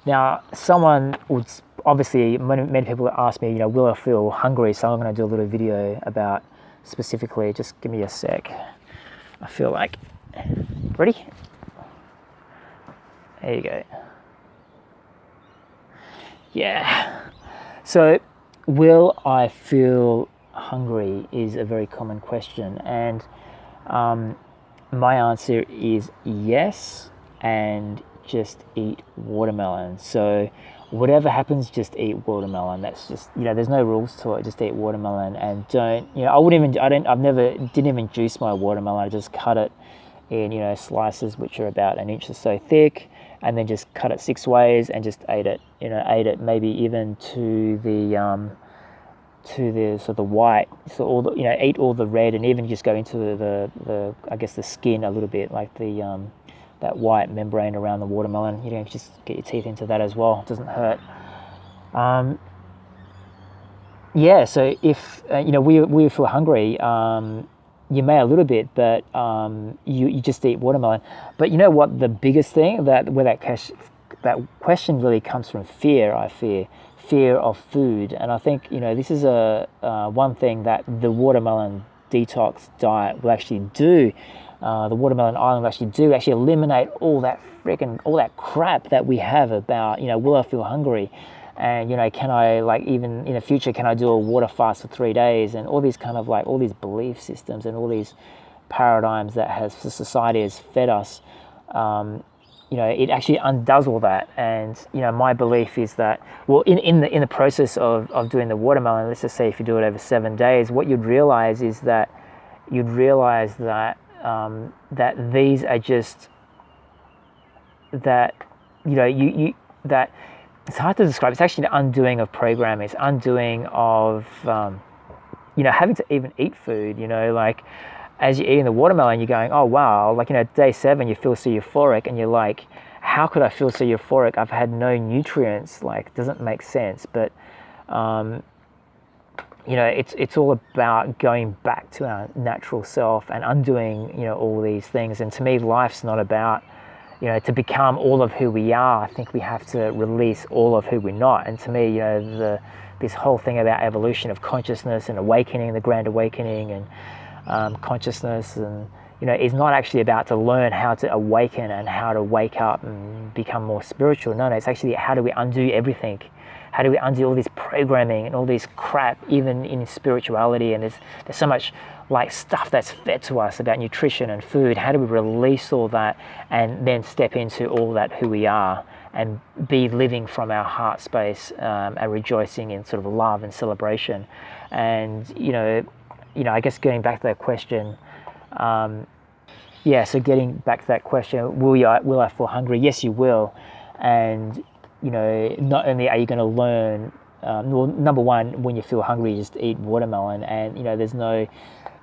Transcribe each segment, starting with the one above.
Now, someone would obviously, many people ask me, will I feel hungry? So I'm going to do a little video about specifically. Just give me a sec. I feel like, ready? There you go. Yeah. So, will I feel hungry is a very common question, and my answer is yes, and just eat watermelon. So whatever happens, just eat watermelon. That's just, there's no rules to it. Just eat watermelon, and don't, didn't even juice my watermelon. I just cut it in, slices which are about an inch or so thick, and then just cut it 6 ways and just ate it. Ate it maybe even to the sort of the white, so all the, eat all the red, and even just go into the I guess the skin a little bit, like the that white membrane around the watermelon. Just get your teeth into that as well. It doesn't hurt. Yeah. So if we feel hungry, you may a little bit, but you just eat watermelon. But you know what? The biggest thing that question really comes from fear. Fear of food, and I think this is a one thing that the watermelon detox diet will actually do. The watermelon island will actually eliminate all that crap that we have about will I feel hungry, and can I, like, even in the future, can I do a water fast for 3 days, and all these kind of like all these belief systems and all these paradigms that society has fed us. It actually undoes all that. And my belief is that, well, in the process of doing the watermelon, let's just say if you do it over 7 days, what you'd realize is that that these are just that that it's hard to describe. It's actually the undoing of programming. It's undoing of having to even eat food. Like, as you're eating the watermelon, you're going, oh wow, like, day 7 you feel so euphoric, and you're like, how could I feel so euphoric? I've had no nutrients. Like, doesn't make sense. But it's all about going back to our natural self and undoing all these things. And to me, life's not about to become all of who we are. I think we have to release all of who we're not. And to me, this whole thing about evolution of consciousness and awakening, the grand awakening, and consciousness, and is not actually about to learn how to awaken and how to wake up and become more spiritual. No, it's actually how do we undo everything. How do we undo all this programming and all this crap, even in spirituality? And there's so much like stuff that's fed to us about nutrition and food. How do we release all that and then step into all that who we are and be living from our heart space, and rejoicing in sort of love and celebration? And I guess getting back to that question, so getting back to that question, will I feel hungry? Yes, you will. And not only are you going to learn, number one, when you feel hungry, just eat watermelon, and there's no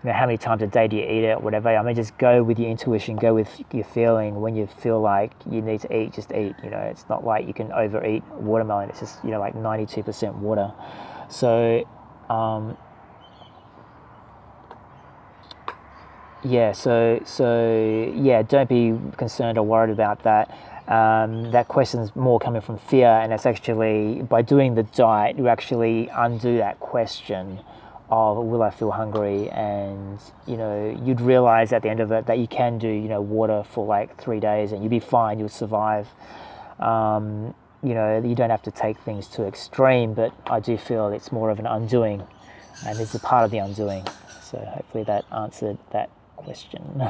how many times a day do you eat it or whatever. I mean, just go with your intuition, go with your feeling. When you feel like you need to eat, just eat. It's not like you can overeat watermelon. It's just like 92% water. So don't be concerned or worried about that. That question's more coming from fear, and it's actually, by doing the diet, you actually undo that question of will I feel hungry, and you'd realize at the end of it that you can do water for like 3 days and you'll be fine, you'll survive. You don't have to take things to extreme, but I do feel it's more of an undoing, and it's a part of the undoing. So hopefully that answered that question.